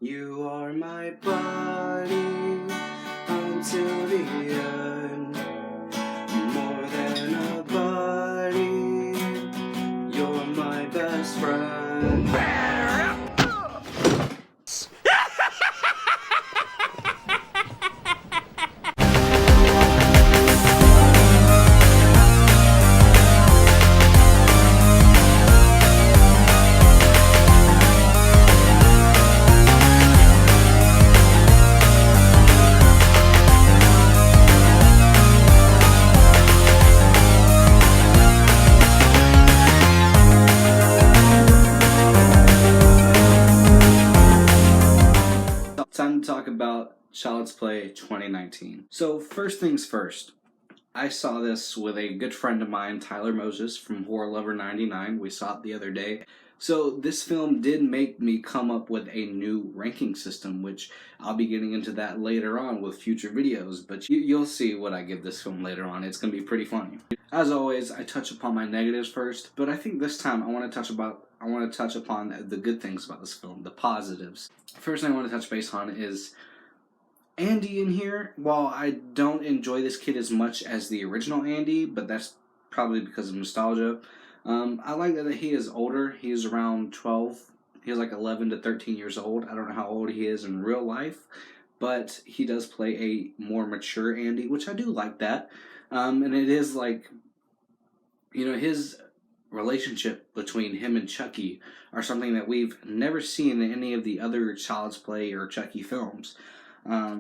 You are my buddy until the end. More than a buddy, you're my best friend. Time to talk about Child's Play 2019. So first things first, I saw this with a good friend of mine, Tyler Moses from Horror Lover 99. We saw it the other day. So this film did make me come up with a new ranking system, which I'll be getting into that later on with future videos, but you'll see what I give this film later on. It's going to be pretty funny. As always, I touch upon my negatives first, but I think this time I want to touch upon the good things about this film, the positives. First thing I want to touch base on is Andy in here. While I don't enjoy this kid as much as the original Andy, but that's probably because of nostalgia, I like that he is older. He is around 12. He's like 11 to 13 years old. I don't know how old he is in real life, but he does play a more mature Andy, which I do like that. And it is like, his relationship between him and Chucky are something that we've never seen in any of the other Child's Play or Chucky films,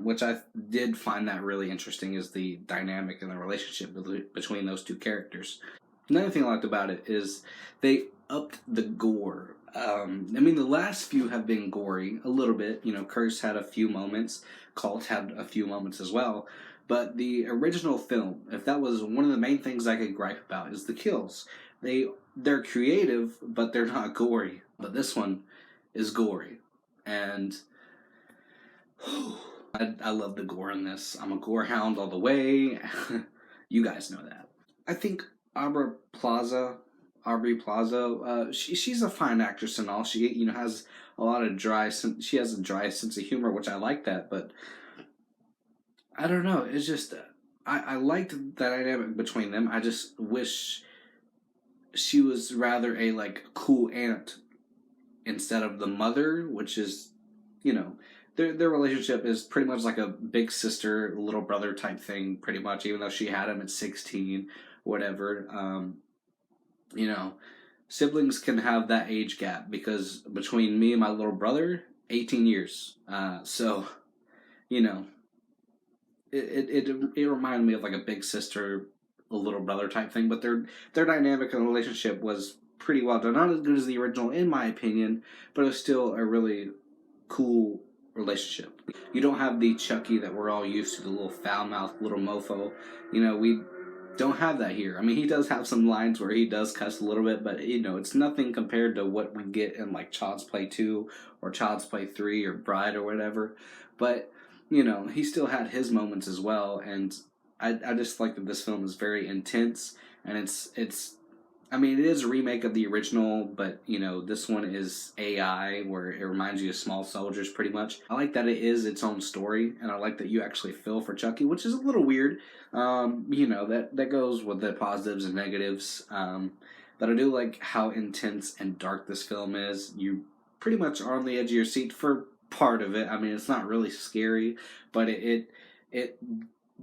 which I did find that really interesting, is the dynamic and the relationship between those two characters. Another thing I liked about it is they upped the gore. The last few have been gory a little bit. Curse had a few moments, Cult had a few moments as well. But the original film, if that was one of the main things I could gripe about, is the kills. They're creative, but they're not gory. But this one is gory. And I love the gore in this. I'm a gore hound all the way. You guys know that. I think Aubrey Plaza, she's a fine actress and all. She has a lot of she has a dry sense of humor, which I like that, but I don't know. It's just I liked the dynamic between them. I just wish she was rather a cool aunt instead of the mother, which is their relationship is pretty much like a big sister, little brother type thing, pretty much, even though she had him at 16, whatever. Siblings can have that age gap, because between me and my little brother, 18 years. It reminded me of like a big sister, a little brother type thing, but their dynamic and relationship was pretty well done. Not as good as the original, in my opinion, but it was still a really cool relationship. You don't have the Chucky that we're all used to, the little foul-mouthed little mofo. We don't have that here. He does have some lines where he does cuss a little bit, but it's nothing compared to what we get in like Child's Play 2 or Child's Play 3 or Bride or whatever. But he still had his moments as well, and I just like that this film is very intense, and it is a remake of the original, but this one is AI, where it reminds you of Small Soldiers pretty much. I like that it is its own story, and I like that you actually feel for Chucky, which is a little weird. That goes with the positives and negatives. But I do like how intense and dark this film is. You pretty much are on the edge of your seat for part of it. It's not really scary, but it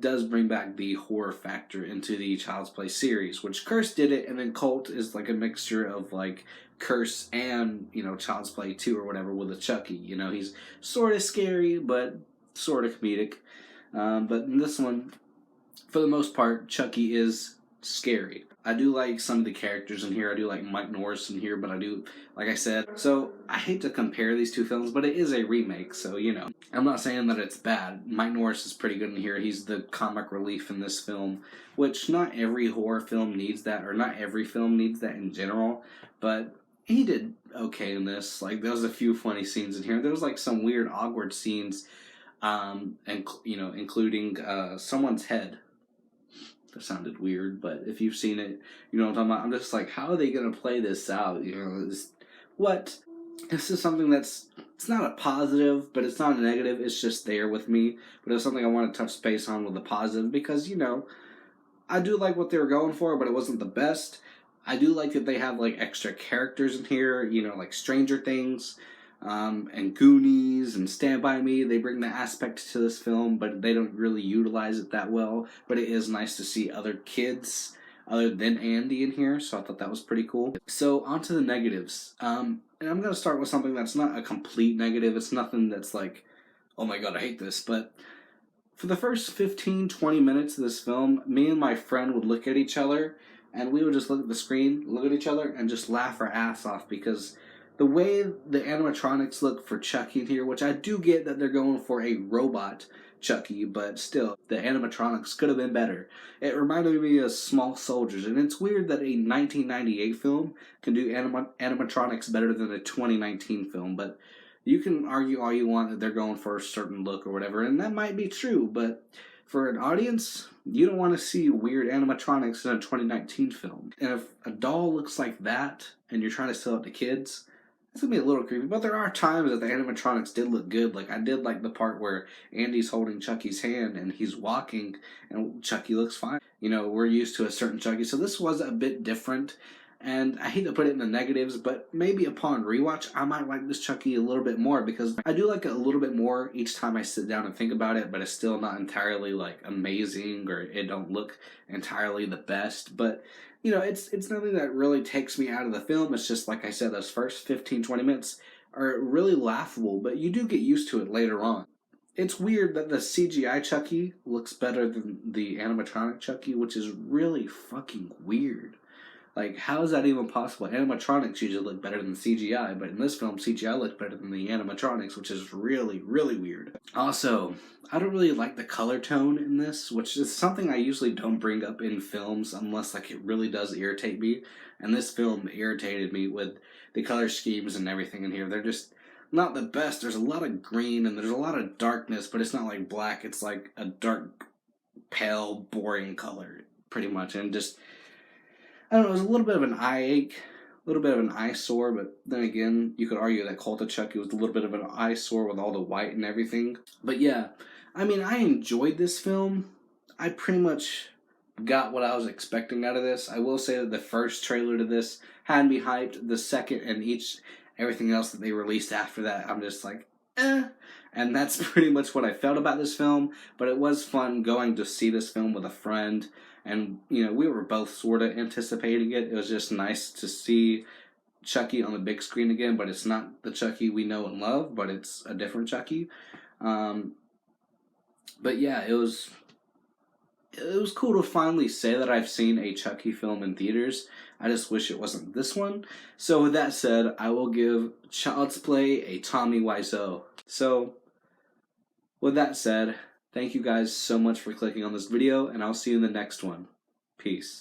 does bring back the horror factor into the Child's Play series, which Curse did it, and then Cult is like a mixture of like Curse and Child's Play 2 or whatever with a Chucky. He's sort of scary but sort of comedic. But in this one, for the most part, Chucky is scary. I do like some of the characters in here. I do like Mike Norris in here, but I do, like I said, so I hate to compare these two films, but it is a remake, so I'm not saying that it's bad. Mike Norris is pretty good in here. He's the comic relief in this film, which not every horror film needs that, or not every film needs that in general, but he did okay in this. Like, there was a few funny scenes in here. There was like some weird, awkward scenes, and including someone's head. That sounded weird, but if you've seen it, you know what I'm talking about. I'm just like, how are they going to play this out? What? This is something that's, it's not a positive, but it's not a negative. It's just there with me. But it's something I want to touch base on with a positive because, you know, I do like what they were going for, but it wasn't the best. I do like that they have like extra characters in here, you know, like Stranger Things, and Goonies and Stand By Me. They bring the aspect to this film, but they don't really utilize it that well. But it is nice to see other kids other than Andy in here, so I thought that was pretty cool. So on to the negatives. And I'm gonna start with something that's not a complete negative. It's nothing that's like, oh my god, I hate this, but for the first 15, 20 minutes of this film, me and my friend would look at each other and we would just look at the screen, look at each other, and just laugh our ass off because the way the animatronics look for Chucky in here, which I do get that they're going for a robot Chucky, but still, the animatronics could have been better. It reminded me of Small Soldiers, and it's weird that a 1998 film can do animatronics better than a 2019 film, but you can argue all you want that they're going for a certain look or whatever, and that might be true, but for an audience, you don't want to see weird animatronics in a 2019 film. And if a doll looks like that and you're trying to sell it to kids, it's gonna be a little creepy. But there are times that the animatronics did look good. Like I did like the part where Andy's holding Chucky's hand and he's walking and Chucky looks fine. You know, we're used to a certain Chucky, so this was a bit different. And I hate to put it in the negatives, but maybe upon rewatch, I might like this Chucky a little bit more because I do like it a little bit more each time I sit down and think about it, but it's still not entirely like amazing or it don't look entirely the best. But you know, it's nothing that really takes me out of the film. It's just like I said, those first 15, 20 minutes are really laughable, but you do get used to it later on. It's weird that the CGI Chucky looks better than the animatronic Chucky, which is really fucking weird. Like, how is that even possible? Animatronics usually look better than CGI, but in this film, CGI looked better than the animatronics, which is really, really weird. Also, I don't really like the color tone in this, which is something I usually don't bring up in films unless, like, it really does irritate me. And this film irritated me with the color schemes and everything in here. They're just not the best. There's a lot of green and there's a lot of darkness, but it's not like black. It's like a dark, pale, boring color, pretty much. And just I don't know, it was a little bit of an eye ache, a little bit of an eyesore, but then again, you could argue that Cult of Chucky was a little bit of an eyesore with all the white and everything. But yeah, I mean, I enjoyed this film. I pretty much got what I was expecting out of this. I will say that the first trailer to this had me hyped. The second and everything else that they released after that, I'm just like, eh. And that's pretty much what I felt about this film. But it was fun going to see this film with a friend. And, you know, we were both sort of anticipating it. It was just nice to see Chucky on the big screen again, but it's not the Chucky we know and love, but it's a different Chucky. Um, but yeah, it was cool to finally say that I've seen a Chucky film in theaters. I just wish it wasn't this one. So with that said, I will give Child's Play a Tommy Wiseau. So with that said, thank you guys so much for clicking on this video, and I'll see you in the next one. Peace.